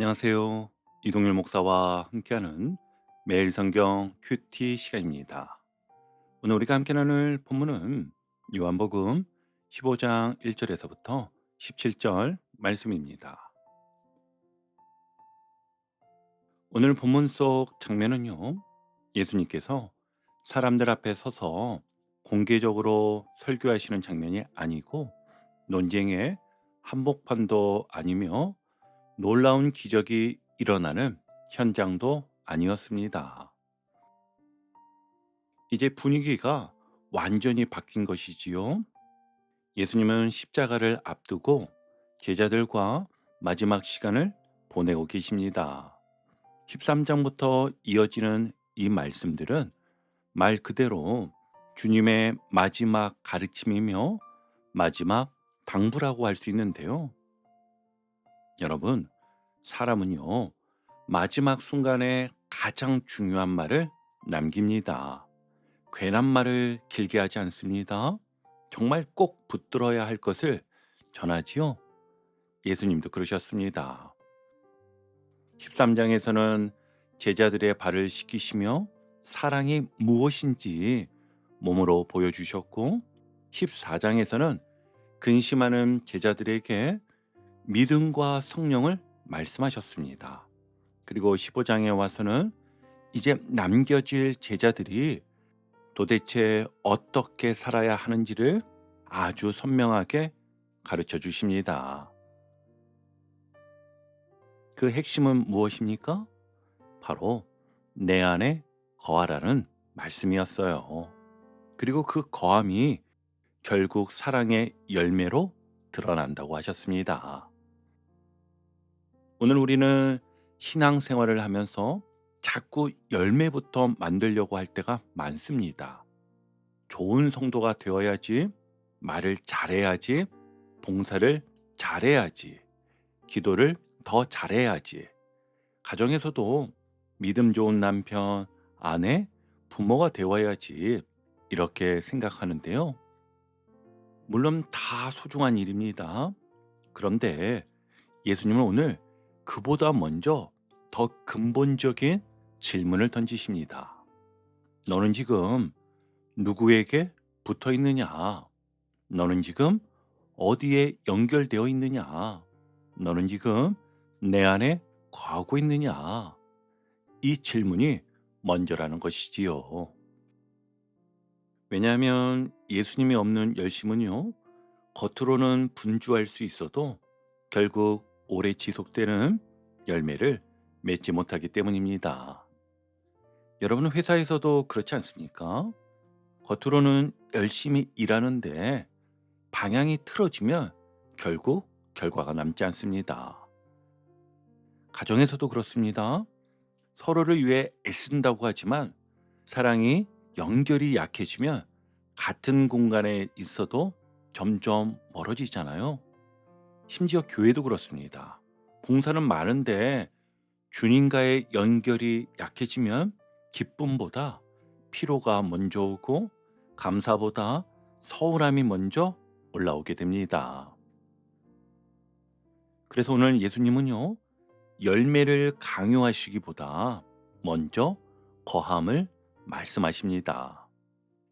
안녕하세요. 이동일 목사와 함께하는 매일 성경 큐티 시간입니다. 오늘 우리가 함께 나눌 본문은 요한복음 15장 1절에서부터 17절 말씀입니다. 오늘 본문 속 장면은요, 예수님께서 사람들 앞에 서서 공개적으로 설교하시는 장면이 아니고 논쟁의 한복판도 아니며 놀라운 기적이 일어나는 현장도 아니었습니다. 이제 분위기가 완전히 바뀐 것이지요. 예수님은 십자가를 앞두고 제자들과 마지막 시간을 보내고 계십니다. 13장부터 이어지는 이 말씀들은 말 그대로 주님의 마지막 가르침이며 마지막 당부라고 할 수 있는데요. 여러분, 사람은요, 마지막 순간에 가장 중요한 말을 남깁니다. 괜한 말을 길게 하지 않습니다. 정말 꼭 붙들어야 할 것을 전하지요. 예수님도 그러셨습니다. 13장에서는 제자들의 발을 씻기시며 사랑이 무엇인지 몸으로 보여주셨고, 14장에서는 근심하는 제자들에게 믿음과 성령을 말씀하셨습니다. 그리고 15장에 와서는 이제 남겨질 제자들이 도대체 어떻게 살아야 하는지를 아주 선명하게 가르쳐 주십니다. 그 핵심은 무엇입니까? 바로 내 안에 거하라는 말씀이었어요. 그리고 그 거함이 결국 사랑의 열매로 드러난다고 하셨습니다. 오늘 우리는 신앙생활을 하면서 자꾸 열매부터 만들려고 할 때가 많습니다. 좋은 성도가 되어야지, 말을 잘해야지, 봉사를 잘해야지, 기도를 더 잘해야지, 가정에서도 믿음 좋은 남편, 아내, 부모가 되어야지 이렇게 생각하는데요. 물론 다 소중한 일입니다. 그런데 예수님은 오늘 그보다 먼저 더 근본적인 질문을 던지십니다. 너는 지금 누구에게 붙어 있느냐? 너는 지금 어디에 연결되어 있느냐? 너는 지금 내 안에 거하고 있느냐? 이 질문이 먼저라는 것이지요. 왜냐하면 예수님이 없는 열심은요, 겉으로는 분주할 수 있어도 결국 오래 지속되는 열매를 맺지 못하기 때문입니다. 여러분 회사에서도 그렇지 않습니까? 겉으로는 열심히 일하는데 방향이 틀어지면 결국 결과가 남지 않습니다. 가정에서도 그렇습니다. 서로를 위해 애쓴다고 하지만 사랑이 연결이 약해지면 같은 공간에 있어도 점점 멀어지잖아요. 심지어 교회도 그렇습니다. 봉사는 많은데 주님과의 연결이 약해지면 기쁨보다 피로가 먼저 오고 감사보다 서운함이 먼저 올라오게 됩니다. 그래서 오늘 예수님은요, 열매를 강요하시기보다 먼저 거함을 말씀하십니다.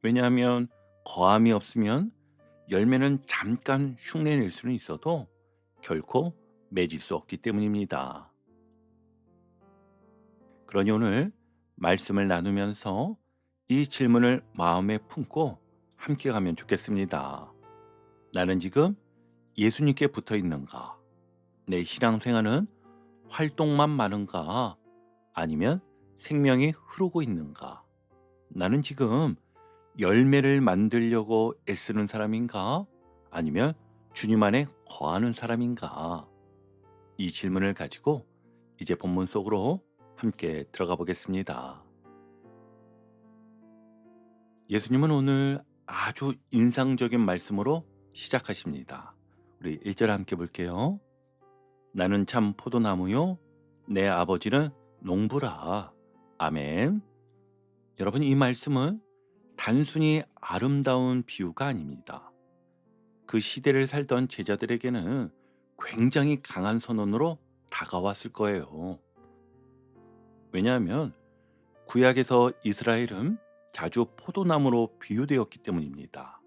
왜냐하면 거함이 없으면 열매는 잠깐 흉내낼 수는 있어도 결코 맺을 수 없기 때문입니다. 그러니 오늘 말씀을 나누면서 이 질문을 마음에 품고 함께 가면 좋겠습니다. 나는 지금 예수님께 붙어 있는가? 내 신앙생활은 활동만 많은가? 아니면 생명이 흐르고 있는가? 나는 지금 열매를 만들려고 애쓰는 사람인가? 아니면 주님 안에 거하는 사람인가? 이 질문을 가지고 이제 본문 속으로 함께 들어가 보겠습니다. 예수님은 오늘 아주 인상적인 말씀으로 시작하십니다. 우리 1절 함께 볼게요. 나는 참 포도나무요, 내 아버지는 농부라. 아멘. 여러분, 이 말씀은 단순히 아름다운 비유가 아닙니다. 그 시대를 살던 제자들에게는 굉장히 강한 선언으로 다가왔을 거예요. 왜냐하면 구약에서 이스라엘은 자주 포도나무로 비유되었기 때문입니다.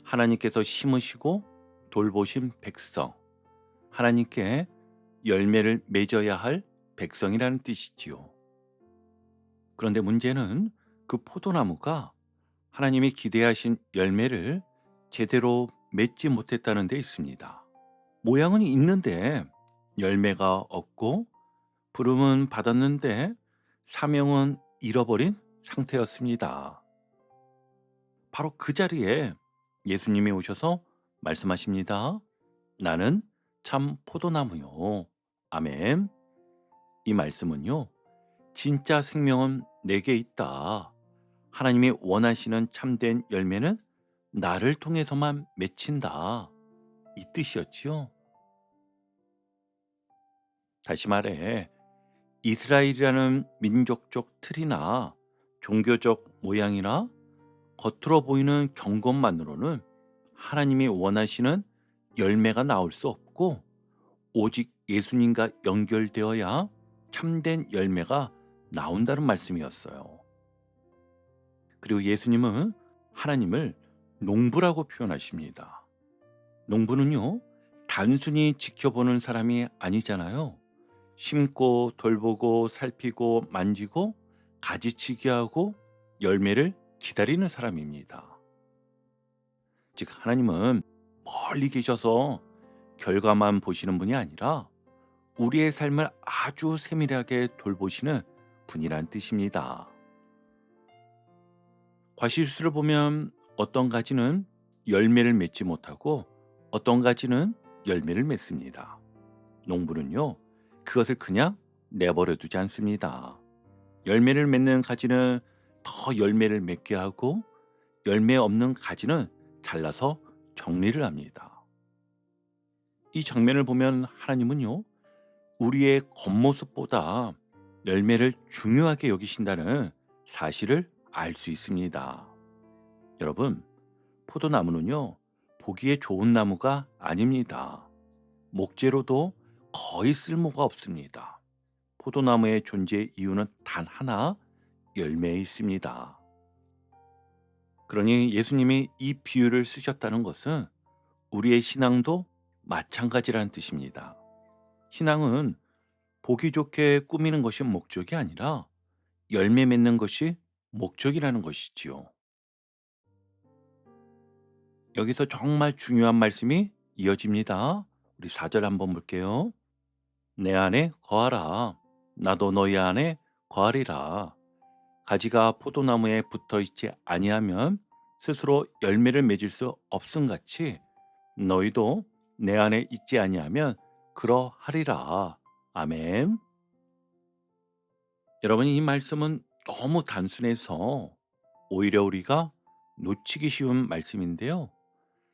하나님께서 심으시고 돌보신 백성, 하나님께 열매를 맺어야 할 백성이라는 뜻이지요. 그런데 문제는 그 포도나무가 하나님이 기대하신 열매를 제대로 맺지 못했다는 데 있습니다. 모양은 있는데 열매가 없고, 부름은 받았는데 사명은 잃어버린 상태였습니다. 바로 그 자리에 예수님이 오셔서 말씀하십니다. 나는 참 포도나무요. 아멘. 이 말씀은요, 진짜 생명은 내게 있다. 하나님이 원하시는 참된 열매는 나를 통해서만 맺힌다. 이 뜻이었지요. 다시 말해, 이스라엘이라는 민족적 틀이나 종교적 모양이나 겉으로 보이는 경건만으로는 하나님이 원하시는 열매가 나올 수 없고, 오직 예수님과 연결되어야 참된 열매가 나온다는 말씀이었어요. 그리고 예수님은 하나님을 농부라고 표현하십니다. 농부는요, 단순히 지켜보는 사람이 아니잖아요. 심고 돌보고 살피고 만지고 가지치기 하고 열매를 기다리는 사람입니다. 즉, 하나님은 멀리 계셔서 결과만 보시는 분이 아니라 우리의 삶을 아주 세밀하게 돌보시는 분이란 뜻입니다. 과실수를 보면 어떤 가지는 열매를 맺지 못하고 어떤 가지는 열매를 맺습니다. 농부는요, 그것을 그냥 내버려 두지 않습니다. 열매를 맺는 가지는 더 열매를 맺게 하고, 열매 없는 가지는 잘라서 정리를 합니다. 이 장면을 보면 하나님은요, 우리의 겉모습보다 열매를 중요하게 여기신다는 사실을 알 수 있습니다. 여러분, 포도나무는요, 보기에 좋은 나무가 아닙니다. 목재로도 거의 쓸모가 없습니다. 포도나무의 존재 이유는 단 하나, 열매에 있습니다. 그러니 예수님이 이 비유를 쓰셨다는 것은 우리의 신앙도 마찬가지라는 뜻입니다. 신앙은 보기 좋게 꾸미는 것이 목적이 아니라 열매 맺는 것이 목적이라는 것이지요. 여기서 정말 중요한 말씀이 이어집니다. 우리 4절 한번 볼게요. 내 안에 거하라. 나도 너희 안에 거하리라. 가지가 포도나무에 붙어 있지 아니하면 스스로 열매를 맺을 수 없음같이 너희도 내 안에 있지 아니하면 그러하리라. 아멘. 여러분, 이 말씀은 너무 단순해서 오히려 우리가 놓치기 쉬운 말씀인데요.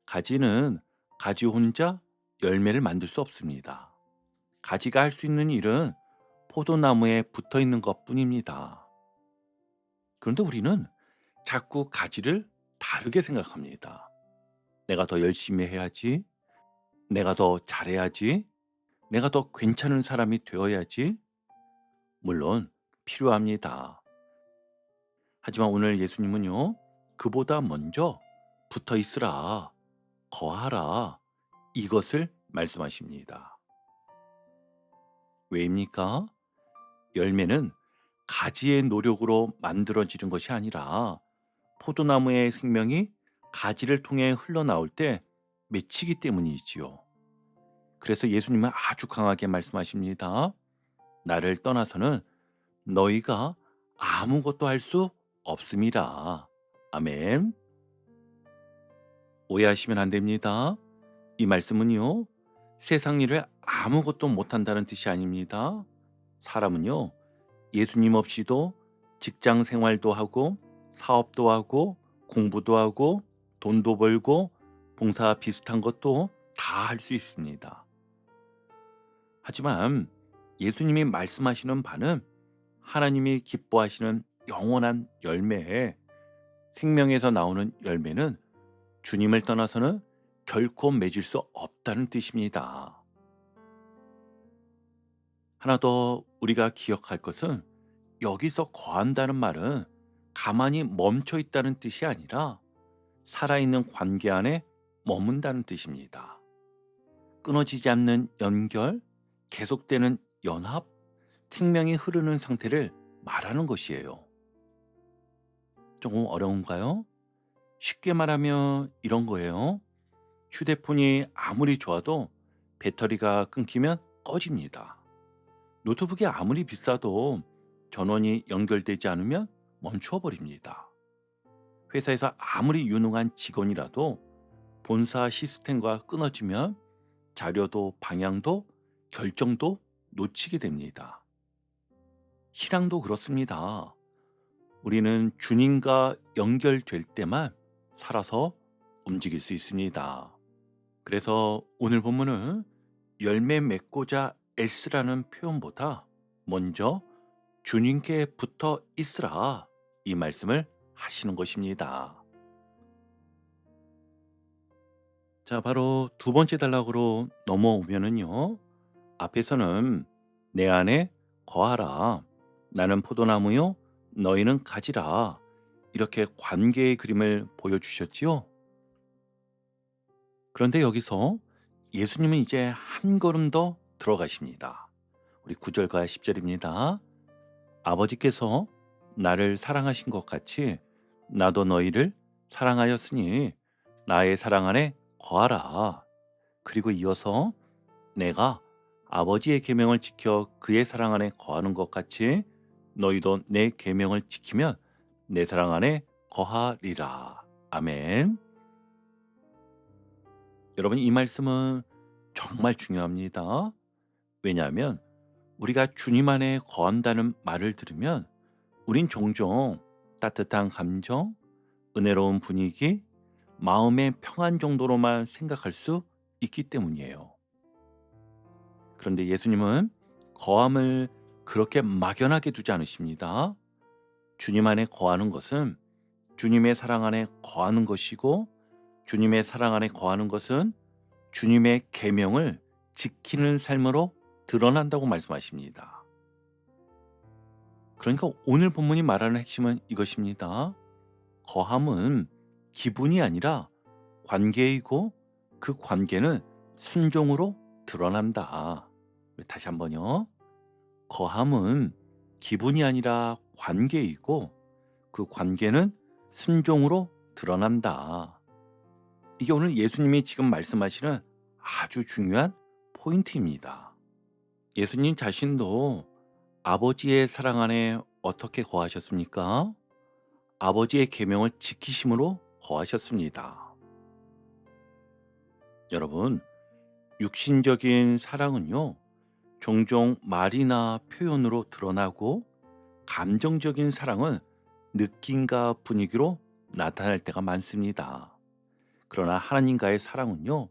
가지는 가지 혼자 열매를 만들 수 없습니다. 가지가 할 수 있는 일은 포도나무에 붙어 있는 것 뿐입니다. 그런데 우리는 자꾸 가지를 다르게 생각합니다. 내가 더 열심히 해야지, 내가 더 잘해야지, 내가 더 괜찮은 사람이 되어야지. 물론 필요합니다. 하지만 오늘 예수님은요, 그보다 먼저 붙어 있으라, 거하라, 이것을 말씀하십니다. 왜입니까? 열매는 가지의 노력으로 만들어지는 것이 아니라 포도나무의 생명이 가지를 통해 흘러나올 때 맺히기 때문이지요. 그래서 예수님은 아주 강하게 말씀하십니다. 나를 떠나서는 너희가 아무것도 할 수 없음이라. 아멘. 오해하시면 안 됩니다. 이 말씀은요, 세상 일을 아무것도 못한다는 뜻이 아닙니다. 사람은요, 예수님 없이도 직장 생활도 하고 사업도 하고 공부도 하고 돈도 벌고 봉사 비슷한 것도 다 할 수 있습니다. 하지만 예수님이 말씀하시는 바는 하나님이 기뻐하시는 영원한 열매에, 생명에서 나오는 열매는 주님을 떠나서는 결코 맺을 수 없다는 뜻입니다. 하나 더 우리가 기억할 것은 여기서 거한다는 말은 가만히 멈춰 있다는 뜻이 아니라 살아있는 관계 안에 머문다는 뜻입니다. 끊어지지 않는 연결, 계속되는 연합, 생명이 흐르는 상태를 말하는 것이에요. 조금 어려운가요? 쉽게 말하면 이런 거예요. 휴대폰이 아무리 좋아도 배터리가 끊기면 꺼집니다. 노트북이 아무리 비싸도 전원이 연결되지 않으면 멈추어 버립니다. 회사에서 아무리 유능한 직원이라도 본사 시스템과 끊어지면 자료도 방향도 결정도 놓치게 됩니다. 신앙도 그렇습니다. 우리는 주님과 연결될 때만 살아서 움직일 수 있습니다. 그래서 오늘 본문은 열매 맺고자 애쓰라는 표현보다 먼저 주님께 붙어 있으라 이 말씀을 하시는 것입니다. 자, 바로 두 번째 단락으로 넘어오면은요. 앞에서는 내 안에 거하라. 나는 포도나무요. 너희는 가지라. 이렇게 관계의 그림을 보여주셨지요. 그런데 여기서 예수님은 이제 한 걸음 더 들어가십니다. 우리 9절과 10절입니다. 아버지께서 나를 사랑하신 것 같이 나도 너희를 사랑하였으니 나의 사랑 안에 거하라. 그리고 이어서 내가 아버지의 계명을 지켜 그의 사랑 안에 거하는 것 같이 너희도 내 계명을 지키면 내 사랑 안에 거하리라. 아멘. 여러분, 이 말씀은 정말 중요합니다. 왜냐하면 우리가 주님 안에 거한다는 말을 들으면 우린 종종 따뜻한 감정, 은혜로운 분위기, 마음의 평안 정도로만 생각할 수 있기 때문이에요. 그런데 예수님은 거함을 그렇게 막연하게 두지 않으십니다. 주님 안에 거하는 것은 주님의 사랑 안에 거하는 것이고, 주님의 사랑 안에 거하는 것은 주님의 계명을 지키는 삶으로 드러난다고 말씀하십니다. 그러니까 오늘 본문이 말하는 핵심은 이것입니다. 거함은 기분이 아니라 관계이고 그 관계는 순종으로 드러난다. 다시 한번요. 거함은 기분이 아니라 관계이고 그 관계는 순종으로 드러난다. 이게 오늘 예수님이 지금 말씀하시는 아주 중요한 포인트입니다. 예수님 자신도 아버지의 사랑 안에 어떻게 거하셨습니까? 아버지의 계명을 지키심으로 거하셨습니다. 여러분, 육신적인 사랑은요, 종종 말이나 표현으로 드러나고 감정적인 사랑은 느낌과 분위기로 나타날 때가 많습니다. 그러나 하나님과의 사랑은요,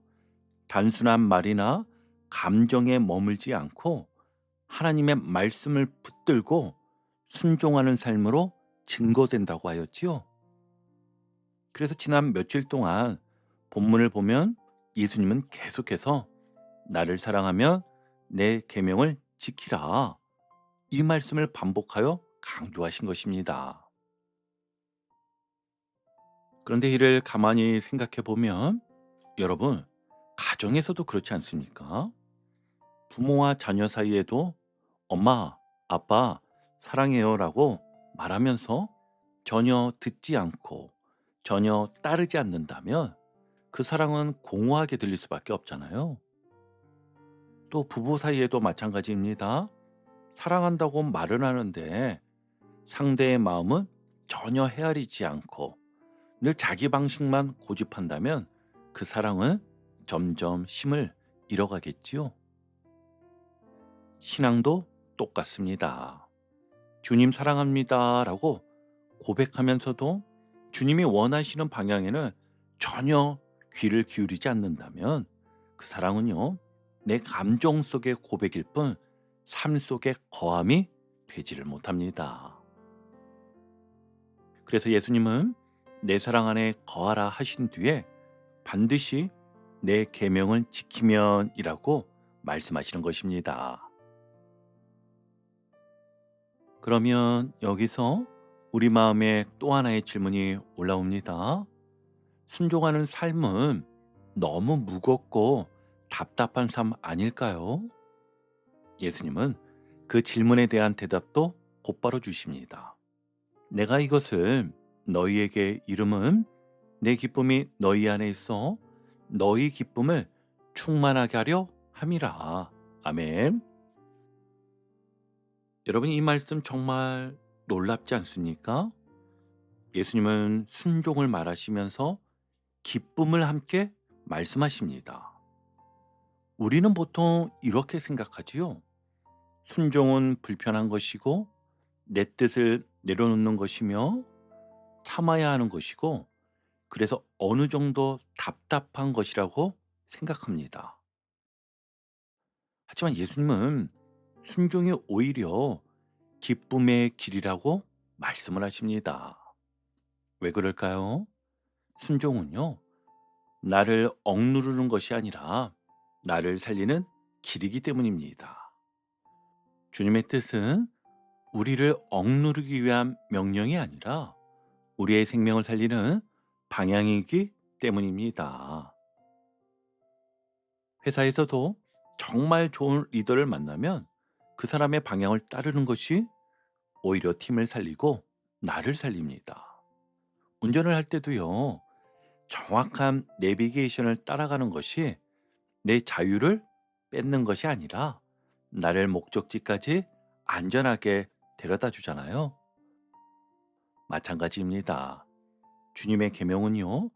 단순한 말이나 감정에 머물지 않고 하나님의 말씀을 붙들고 순종하는 삶으로 증거된다고 하였지요. 그래서 지난 며칠 동안 본문을 보면 예수님은 계속해서 나를 사랑하면 내 계명을 지키라. 이 말씀을 반복하여 강조하신 것입니다. 그런데 이를 가만히 생각해 보면 여러분, 가정에서도 그렇지 않습니까? 부모와 자녀 사이에도 엄마, 아빠, 사랑해요 라고 말하면서 전혀 듣지 않고 전혀 따르지 않는다면 그 사랑은 공허하게 들릴 수밖에 없잖아요. 또 부부 사이에도 마찬가지입니다. 사랑한다고 말은 하는데 상대의 마음은 전혀 헤아리지 않고 늘 자기 방식만 고집한다면 그 사랑은 점점 힘을 잃어가겠지요. 신앙도 똑같습니다. 주님 사랑합니다 라고 고백하면서도 주님이 원하시는 방향에는 전혀 귀를 기울이지 않는다면 그 사랑은요, 내 감정 속의 고백일 뿐 삶 속의 거함이 되지를 못합니다. 그래서 예수님은 내 사랑 안에 거하라 하신 뒤에 반드시 내 계명을 지키면이라고 말씀하시는 것입니다. 그러면 여기서 우리 마음에 또 하나의 질문이 올라옵니다. 순종하는 삶은 너무 무겁고 답답한 삶 아닐까요? 예수님은 그 질문에 대한 대답도 곧바로 주십니다. 내가 이것을 너희에게 이름은 내 기쁨이 너희 안에 있어 너희 기쁨을 충만하게 하려 함이라. 아멘. 여러분, 이 말씀 정말 놀랍지 않습니까? 예수님은 순종을 말하시면서 기쁨을 함께 말씀하십니다. 우리는 보통 이렇게 생각하지요. 순종은 불편한 것이고 내 뜻을 내려놓는 것이며 참아야 하는 것이고 그래서 어느 정도 답답한 것이라고 생각합니다. 하지만 예수님은 순종이 오히려 기쁨의 길이라고 말씀을 하십니다. 왜 그럴까요? 순종은요, 나를 억누르는 것이 아니라 나를 살리는 길이기 때문입니다. 주님의 뜻은 우리를 억누르기 위한 명령이 아니라 우리의 생명을 살리는 방향이기 때문입니다. 회사에서도 정말 좋은 리더를 만나면 그 사람의 방향을 따르는 것이 오히려 팀을 살리고 나를 살립니다. 운전을 할 때도요, 정확한 내비게이션을 따라가는 것이 내 자유를 뺏는 것이 아니라 나를 목적지까지 안전하게 데려다 주잖아요. 마찬가지입니다. 주님의 계명은요,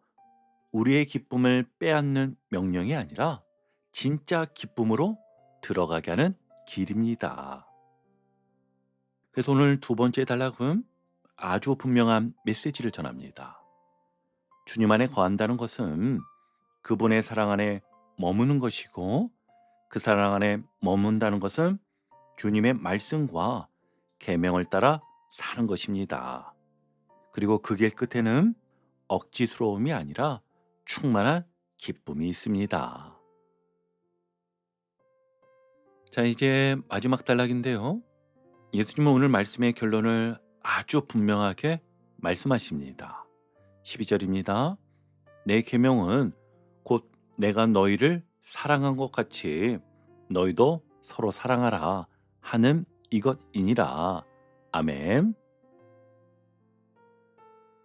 우리의 기쁨을 빼앗는 명령이 아니라 진짜 기쁨으로 들어가게 하는 길입니다. 그래서 오늘 두 번째 단락은 아주 분명한 메시지를 전합니다. 주님 안에 거한다는 것은 그분의 사랑 안에 머무는 것이고 그 사랑 안에 머문다는 것은 주님의 말씀과 계명을 따라 사는 것입니다. 그리고 그 길 끝에는 억지스러움이 아니라 충만한 기쁨이 있습니다. 자, 이제 마지막 단락인데요. 예수님은 오늘 말씀의 결론을 아주 분명하게 말씀하십니다. 12절입니다. 내 계명은 곧 내가 너희를 사랑한 것 같이 너희도 서로 사랑하라 하는 이것이니라. 아멘.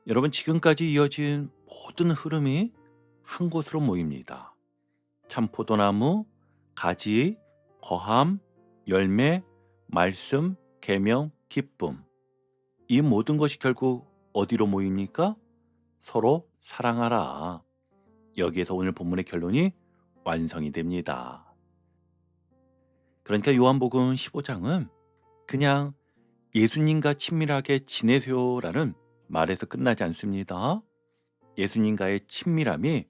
여러분, 지금까지 이어진 모든 흐름이 한 곳으로 모입니다. 참포도나무, 가지, 거함, 열매, 말씀, 계명, 기쁨. 이 모든 것이 결국 어디로 모입니까? 서로 사랑하라. 여기에서 오늘 본문의 결론이 완성이 됩니다. 그러니까 요한복음 15장은 그냥 예수님과 친밀하게 지내세요라는 말에서 끝나지 않습니다. 예수님과의 친밀함이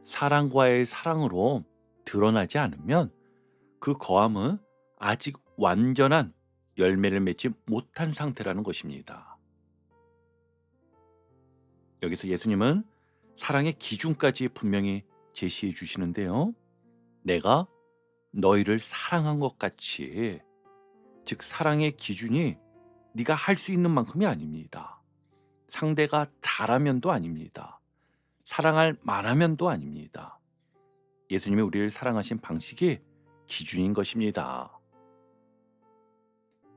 사랑과의 사랑으로 드러나지 않으면 그 거함은 아직 완전한 열매를 맺지 못한 상태라는 것입니다. 여기서 예수님은 사랑의 기준까지 분명히 제시해 주시는데요. 내가 너희를 사랑한 것 같이, 즉 사랑의 기준이 네가 할 수 있는 만큼이 아닙니다. 상대가 잘하면도 아닙니다. 사랑할 만하면도 아닙니다. 예수님이 우리를 사랑하신 방식이 기준인 것입니다.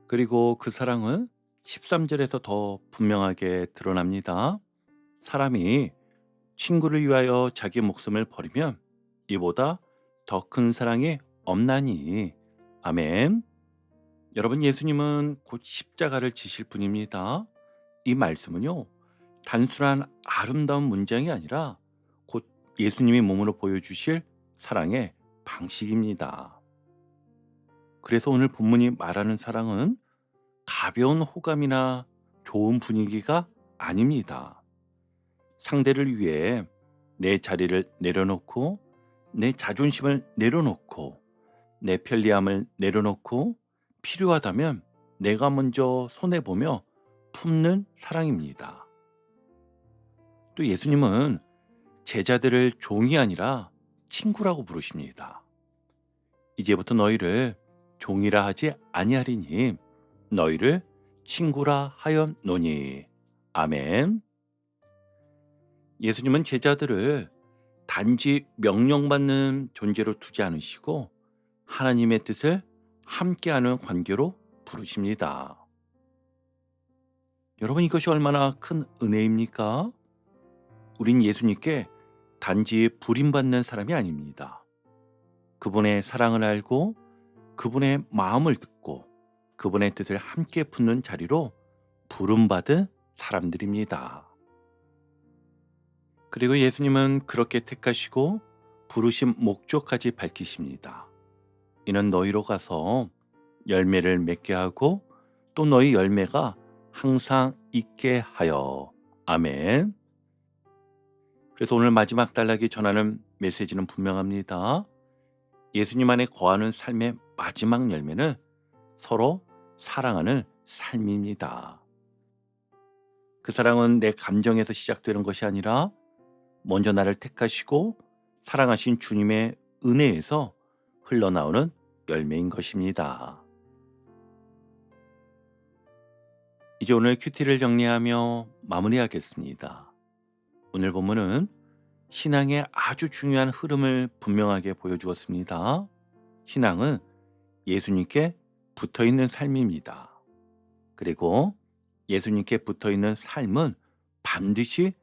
그리고 그 사랑은 13절에서 더 분명하게 드러납니다. 사람이 친구를 위하여 자기 목숨을 버리면 이보다 더 큰 사랑이 없나니. 아멘. 여러분, 예수님은 곧 십자가를 지실 분입니다. 이 말씀은요, 단순한 아름다운 문장이 아니라 곧 예수님이 몸으로 보여주실 사랑의 방식입니다. 그래서 오늘 본문이 말하는 사랑은 가벼운 호감이나 좋은 분위기가 아닙니다. 상대를 위해 내 자리를 내려놓고 내 자존심을 내려놓고 내 편리함을 내려놓고 필요하다면 내가 먼저 손해보며 품는 사랑입니다. 또 예수님은 제자들을 종이 아니라 친구라고 부르십니다. 이제부터 너희를 종이라 하지 아니하리니 너희를 친구라 하였노니. 아멘. 예수님은 제자들을 단지 명령받는 존재로 두지 않으시고 하나님의 뜻을 함께하는 관계로 부르십니다. 여러분, 이것이 얼마나 큰 은혜입니까? 우린 예수님께 단지 부림받는 사람이 아닙니다. 그분의 사랑을 알고 그분의 마음을 듣고 그분의 뜻을 함께 품는 자리로 부름받은 사람들입니다. 그리고 예수님은 그렇게 택하시고 부르신 목적까지 밝히십니다. 이는 너희로 가서 열매를 맺게 하고 또 너희 열매가 항상 있게 하여. 아멘. 그래서 오늘 마지막 단락이 전하는 메시지는 분명합니다. 예수님 안에 거하는 삶의 마지막 열매는 서로 사랑하는 삶입니다. 그 사랑은 내 감정에서 시작되는 것이 아니라 먼저 나를 택하시고 사랑하신 주님의 은혜에서 흘러나오는 열매인 것입니다. 이제 오늘 큐티를 정리하며 마무리하겠습니다. 오늘 본문은 신앙의 아주 중요한 흐름을 분명하게 보여주었습니다. 신앙은 예수님께 붙어있는 삶입니다. 그리고 예수님께 붙어있는 삶은 반드시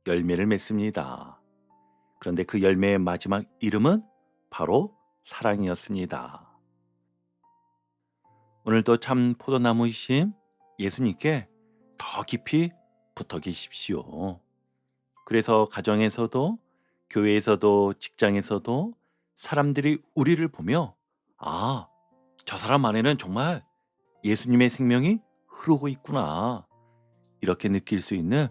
열매를 맺습니다. 그런데 그 열매의 마지막 이름은 바로 사랑이었습니다. 오늘도 참 포도나무이신 예수님께 더 깊이 붙어 계십시오. 그래서 가정에서도 교회에서도 직장에서도 사람들이 우리를 보며 아, 저 사람 안에는 정말 예수님의 생명이 흐르고 있구나, 이렇게 느낄 수 있는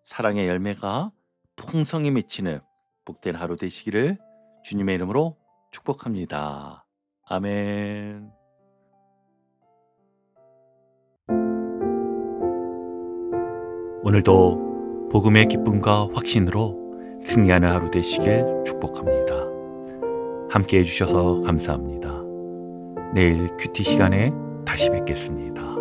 사랑의 열매가 풍성히 맺히는 복된 하루 되시기를 주님의 이름으로 축복합니다. 아멘. 오늘도 복음의 기쁨과 확신으로 승리하는 하루 되시길 축복합니다. 함께 해주셔서 감사합니다. 내일 큐티 시간에 다시 뵙겠습니다.